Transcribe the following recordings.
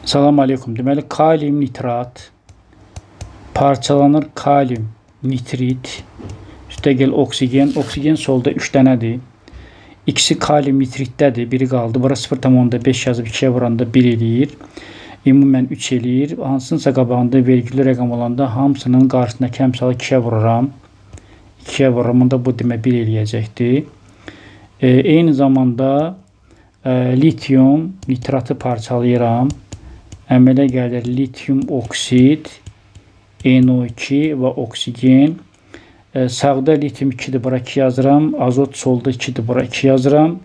Salam aleykum. Deməli, kalium nitrat parçalanır kalium nitrit. Üstəgəl oksigen. Oksigen solda 3 dənədir. İkisi kalium nitritdədir. Biri qaldı. Bura 0,5 yazıb 2-yə vuranda 1 eləyir. Ümumən 3 eləyir. Hansınsa qabağında vergülü rəqam olanda hamısının qarşısındakı əmsalı 2-yə vururam. 2-yə vurumunda bu demə 1 eləyəcəkdir. Eyni zamanda litium nitratı parçalayıram. Əmələ gəlir litium oksid, NO2 və oksigen. Sağda litium 2-dir, bura 2 yazıram. Azot solda 2-dir, bura 2 yazıram.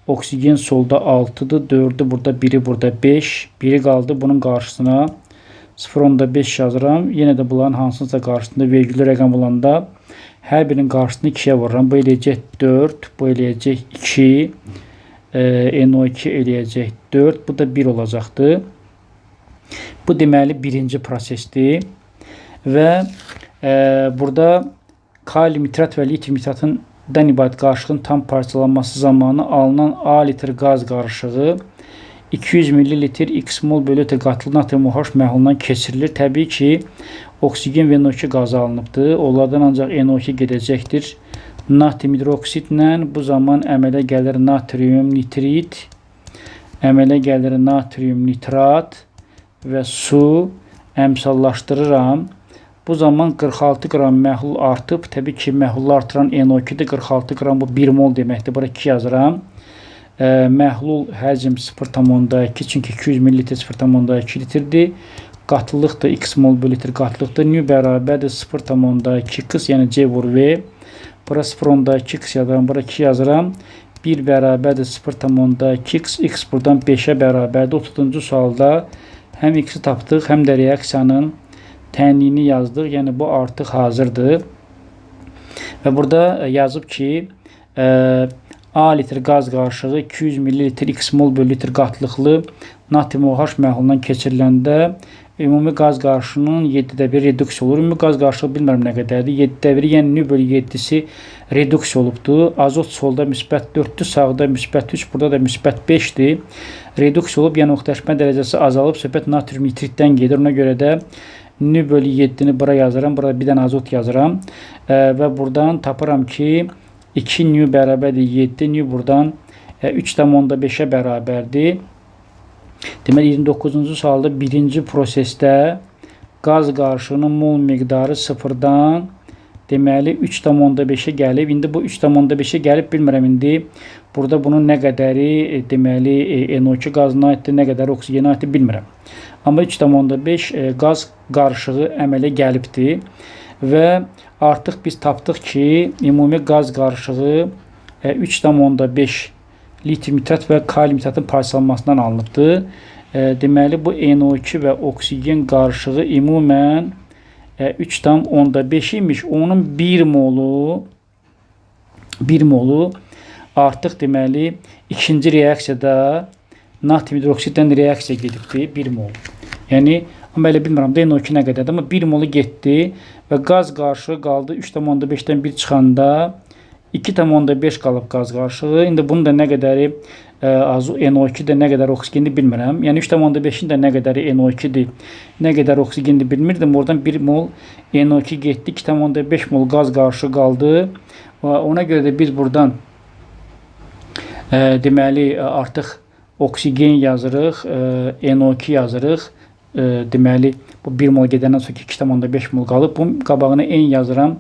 Oksigen solda 6-dır, 4-dür, burada 1-i, burada 5. 1-i qaldı, bunun qarşısına 0,5 yazıram. Yenə də bunların hansınsa qarşısında vergülü rəqam olanda hər birinin qarşısını 2-yə vururam. Bu eləyəcək 4, bu eləyəcək 2, NO2 eləyəcək 4, bu da 1 olacaqdır. Bu deməli birinci prosesdir və burada kalium nitrat və litium nitratından ibarət qarışığın tam parçalanması zamanı alınan A litr qaz qarışığı 200 ml x mol bölü litr qatılı natrium OH məhlulundan keçirilir. Təbii ki, oksigen və NO2 qazı alınıbdır. Onlardan ancaq NO2 gedəcəkdir. Natrium hidroksidlə bu zaman əmələ gəlir natrium nitrit, əmələ gəlir natrium nitrat və su əmsallaşdırıram. Bu zaman 46 qram məhlul artıb. Təbii ki, məhlulu artıran NO2-dir. 46 qram bu 1 mol deməkdir. Bura 2 yazıram. Məhlul həcm 0,2, çünki 200 ml 0,2 litrdir. Qatılıq da x mol bölü litr qatılıqdır. Nü bərabərdir 0,2 x, yəni C vur V. Bura 0,2 x yazıram. Bura 2 yazıram. 1 bərabərdir 0,2 x. X buradan 5-ə bərabərdir. 30-cu sualda həm x-i tapdıq, həm də reaksiyanın tənliyini yazdıq. Yəni, bu artıq hazırdır. Və burada yazıb ki, A litr qaz qarışığı 200 ml x mol bölü litr qatlıqlı natrium OH məhlulundan keçiriləndə ümumi qaz qarışığının 7də 1 reduksiya olur. Ümumi qaz qarışığı bilmirəm nə qədərdir. 7də 1, yəni nü bölü 7-si reduksiya olubdur. Azot solda müsbət 4-dür, sağda müsbət 3, burada da müsbət 5-dir. Reduksiya olub, yəni oxtaşma dərəcəsi azalıb, söhbət natrium nitritdən gedir. Ona görə də nü bölü 7-ni bura yazıram, burada bir dənə azot yazıram və buradan tapıram ki, 2 nü bərabərdir 7, nü buradan 3,5-ə bərabərdir. Deməli, 29-cu sualda birinci prosesdə qaz qarışığının mol miqdarı 0-dan deməli 3,5-ə gəlib. İndi bu 3,5-ə gəlib, bilmirəm indi burada bunun nə qədəri deməli NO2 qazına aiddir, nə qədər oksigenə aiddir, bilmirəm. Amma 3,5 qaz qarışığı əmələ gəlibdir və artıq biz tapdıq ki, ümumi qaz qarışığı 3,5 litium nitrat və kalium nitratın parçalanmasından alınıbdır. Deməli, bu NO2 və oksigen qarışığı ümumən 3,5 imiş. Onun 1 molu artıq deməli ikinci reaksiyada natrium hidroksiddən reaksiya gedibdir, 1 mol. Yəni, amma elə bilmirəm də NO2 nə qədərdir, amma 1 molu getdi və qaz qarışığı qaldı 3,5-dən 1 çıxanda 2,5 qalıb qaz qarışığı. İndi bunun da nə qədəri NO2-də nə qədər oksigendir bilmirəm. Yəni 3,5-in də nə qədəri NO2-dir, nə qədər oksigendir bilmirdim. Oradan 1 mol NO2 getdi, 2,5 mol qaz qarışığı qaldı. Ona görə də biz buradan deməli artıq oksigen yazırıq, NO2 yazırıq. Deməli, bu 1 mol gedəndən sonra 2,5 mol qalıb. Bunun qabağına N yazıram.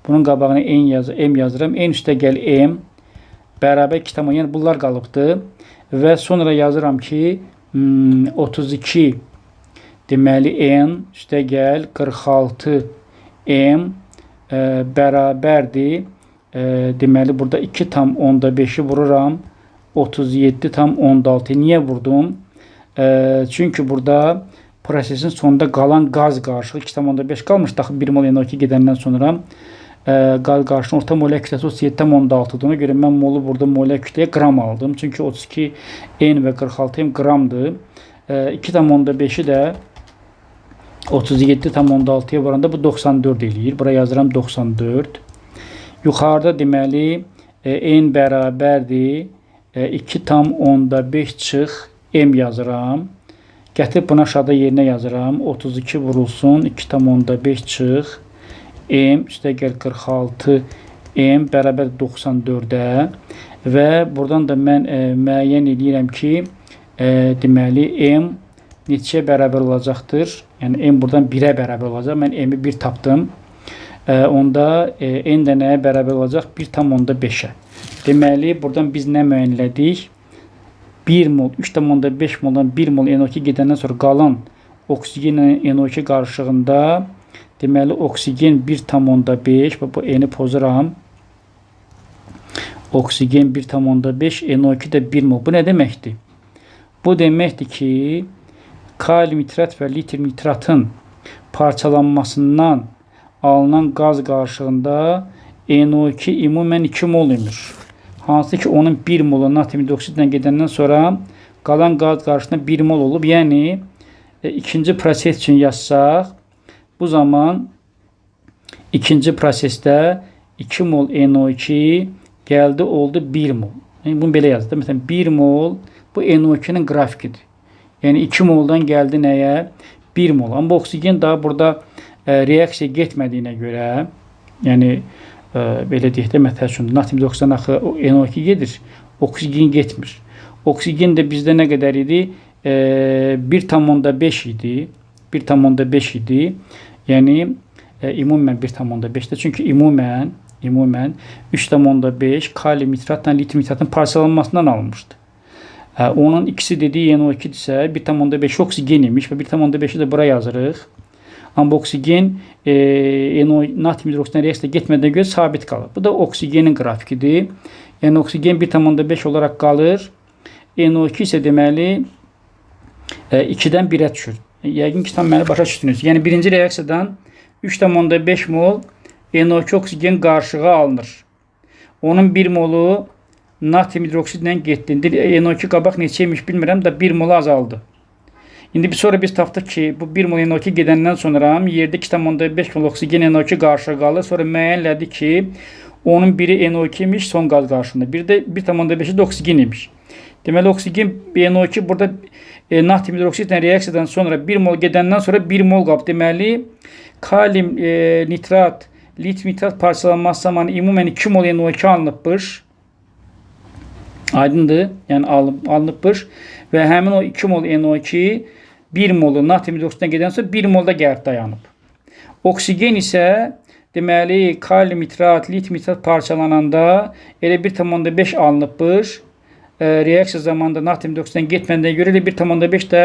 Bunun qabağına M yazıram. N üstə gəl M bərabər 2, yəni bunlar qalıbdır. Və sonra yazıram ki, 32 deməli N üstə gəl 46 M bərabərdir. Deməli, burada 2,5-i vururam. 37,6. Niyə vurdum? Çünki burada prosesin sonunda qalan qaz qarışığı 2,5 qalmış. Daxil 1 mol NO2 gedəndən sonra qaz qarışığının orta molə kütləsi 37,6-dır. Ona görə mən molu burada molə kütləyə qram aldım. Çünki 32 N və 46 M qramdır. 2,5-i də 37,6-ya vuranda bu 94 eləyir. Bura yazıram 94. Yuxarıda deməli N bərabərdir 2,5 çıx M yazıram. Gətirib bunu aşağıda yerinə yazıram. 32 vurulsun 2,5 çıx. M üstə gəl 46 M bərabər 94-ə və buradan da mən müəyyən edirəm ki, deməli M neçəyə bərabər olacaqdır? Yəni M buradan 1-ə bərabər olacaq. Mən M-i 1 tapdım. Onda N də nəyə bərabər olacaq? 1,5-ə. Deməli, buradan biz nə müəyyənlədik? 1 mol, 3,5 moldan 1 mol NO2 gedəndən sonra qalan oksigen NO2 qarışığında deməli, oksigen 1,5, bu N-i pozuram. Oksigen 1,5, NO2 də 1 mol. Bu nə deməkdir? Bu deməkdir ki, kalium nitrat və lityum nitratın parçalanmasından alınan qaz qarışığında NO2 ümumən 2 mol imiş. Hansı ki, onun 1 molu natrium hidroksidindən gedəndən sonra qalan qaz qarışığında 1 mol olub. Yəni, ikinci proses üçün yazsaq, bu zaman ikinci prosesdə 2 mol NO2 gəldi, oldu 1 mol. Yəni, bunu belə yazdı. Məsələn, 1 mol bu NO2-nin qrafikidir. Yəni, 2 moldan gəldi nəyə? 1 mol. Amma oksigen daha burada reaksiya getmədiyinə görə, yəni, belə deyək də, məsəl üçün, natrium hidroksidindən axı NO2 gedir, oksigen getmir. Oksigen də bizdə nə qədər idi? 1,5 idi. 1,5 idi. Yəni, ümumən 1,5-də. Çünki ümumən 3,5 kalium nitratla lityum nitratın parçalanmasından alınmışdı. Onun ikisi dediyi NO2-dirsə, 1,5 oksigen imiş və 1,5-i də bura yazırıq. Amma oksigen natrium hidroksidindən reaksiyaya getmədən görə sabit qalır. Bu da oksigenin qrafikidir. Yəni, oksigen 1,5 olaraq qalır. NO2 isə deməli 2-dən 1-ə düşür. Yəqin ki, tam məni başa düşdünüz. Yəni, birinci reaksiyadan 3,5 mol NO2 oksigen qarışığı alınır. Onun 1 molu natrium hidroksidlə getdi. İndi NO2 qabaq neçəymiş bilmirəm də 1 molu azaldı. İndi sonra biz tapdıq ki, bu 1 mol NO2 gedəndən sonra yerdə 2,5 mol oksigen NO2 qarışığı qalır. Sonra müəyyənlədi ki, onun biri NO2 imiş son qaz qarışığında. Bir də 1,5-i də oksigen imiş. Deməli, oksigen NO2 burada natrium hidroksidlə reaksiyadan sonra 1 mol gedəndən sonra 1 mol qalıb. Deməli, kalium nitrat, lityum nitrat parçalanması zamanı ümumən 2 mol NO2 alınıbmış. Aydındır, yəni alınıbmış və həmin o 2 mol NO2 1 molu natrium hidroksidindən gedən sonra 1 molda gəlib dayanıb. Oksigen isə deməli kalium nitrat, lityum nitrat parçalananda elə 1,5 alınıbmış. Reaksiya zamanında natrium hidroksidindən getmədən görə elə 1,5 də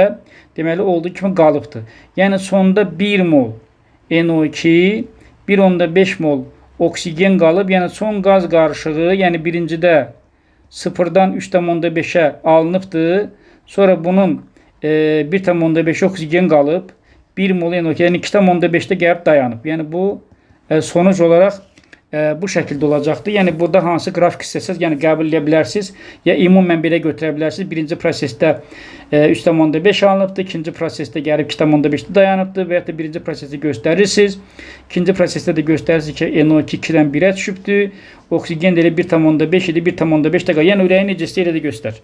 deməli olduğu kimi qalıbdır. Yəni sonda 1 mol NO2, 1,5 mol oksigen qalıb. Yəni son qaz qarışığı, yəni birincidə 0-dan 3,5-ə alınıbdır. Sonra bunun 1,5 oksigen qalıb. 1 mol NO2, yəni 2,5-də gəlib dayanıb. Yəni bu sonuc olaraq bu şəkildə olacaqdır. Yəni burada hansı qrafik istəsəz, yəni qəbul edə bilərsiniz. Ya ümumən belə götürə bilərsiniz. Birinci prosesdə 3,5 alınıbdır. İkinci prosesdə gəlib 2,5-də dayanıbdır və ya da birinci prosesi göstərirsiniz. İkinci prosesdə də göstərirsiniz ki, NO2 2-dən 1-ə düşübdür. Oksigen də elə 1,5 idi, 1,5 də qalır. Yəni ürəyi necə istəyir də göstər.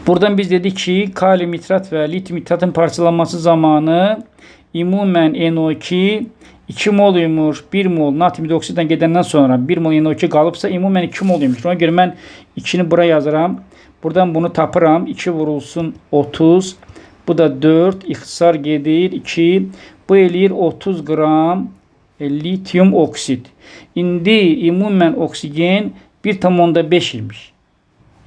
Buradan biz dedik ki, kalium nitrat və lityum nitratın parçalanması zamanı ümumən NO2 2 mol imiş, 1 mol natrium hidroksidindən gedəndən sonra 1 mol NO2 qalıbsa ümumən 2 mol imiş. Ona görə mən 2-ni bura yazıram. Buradan bunu tapıram. 2 vurulsun 30. Bu da 4. İxtisar gedir 2. Bu eləyir 30 qram lityum oksid. İndi ümumən oksigen 1,5 imiş.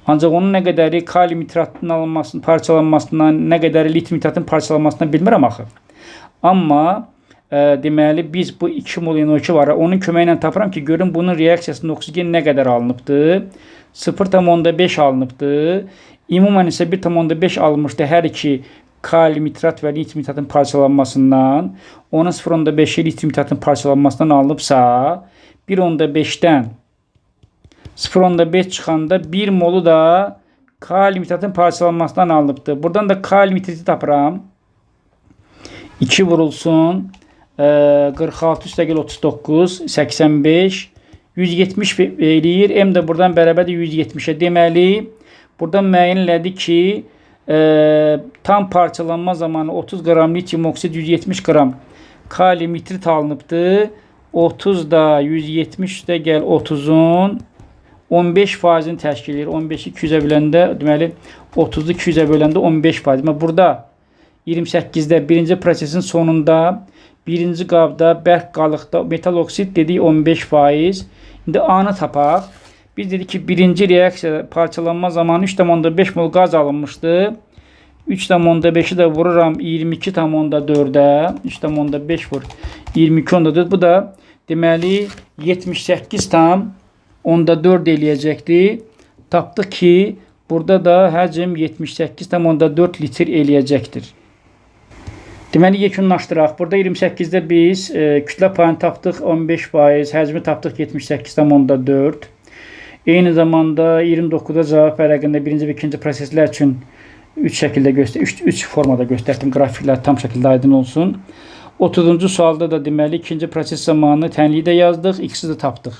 Ancaq onun nə qədəri kalium nitratın alınmasının, parçalanmasından, nə qədəri lityum nitratın parçalanmasından bilmirəm axı. Amma deməli biz bu 2 mol NO2 var. Onun köməyi ilə tapıram ki, görün bunun reaksiyasında oksigen nə qədər alınıbdır? 0,5 alınıbdır. Ümumən isə 1,5 alınmışdı hər iki kalium nitrat və lityum nitratın parçalanmasından. Onun 0,5-i lityum nitratın parçalanmasından alınıbsa 1,5-dən 0,5 çıxanda 1 molu da kalium nitratın parçalanmasından alınıbdır. Buradan da kalium nitriti tapıram. 2 vurulsun 46 üstəgəl 39, 85, 170 eləyir. M də buradan bərabərdir 170-ə. Deməli, buradan müəyyən elədi ki, Tam parçalanma zamanı 30 qram lityum oksid 170 qram kalium nitrit alınıbdı. 30 da 170 də gəl 30'un 15%'ni təşkil edir. 15'i 200'ə böləndə deməli 30'u 200'ə böləndə 15%. Deməli burada 28'də birinci prosesin sonunda birinci qabda bərk qalıqda metal oksid dedik 15%. İndi A-nı tapaq. Biz dedik ki birinci reaksiya parçalanma zamanı 3,5 mol qaz alınmışdı. 3,5'i də vururam 22,4'ə. 3,5 vur 22,4. Bu da deməli 78,4 eləyəcəkdir. Tapdıq ki burada da həcm 78,4 litr eləyəcəkdir. Deməli yekunlaşdıraq. Burada 28'də biz kütlə payını tapdıq 15%, həcmi tapdıq 78,4. Eyni zamanda 29'da cavab vərəqində birinci və ikinci proseslər üçün 3 şəkildə üç formada göstərdim. Qrafiklər tam şəkildə aydın olsun. 30-cu sualda da deməli ikinci proses zamanı tənliyi də yazdıq, ikisi də tapdıq.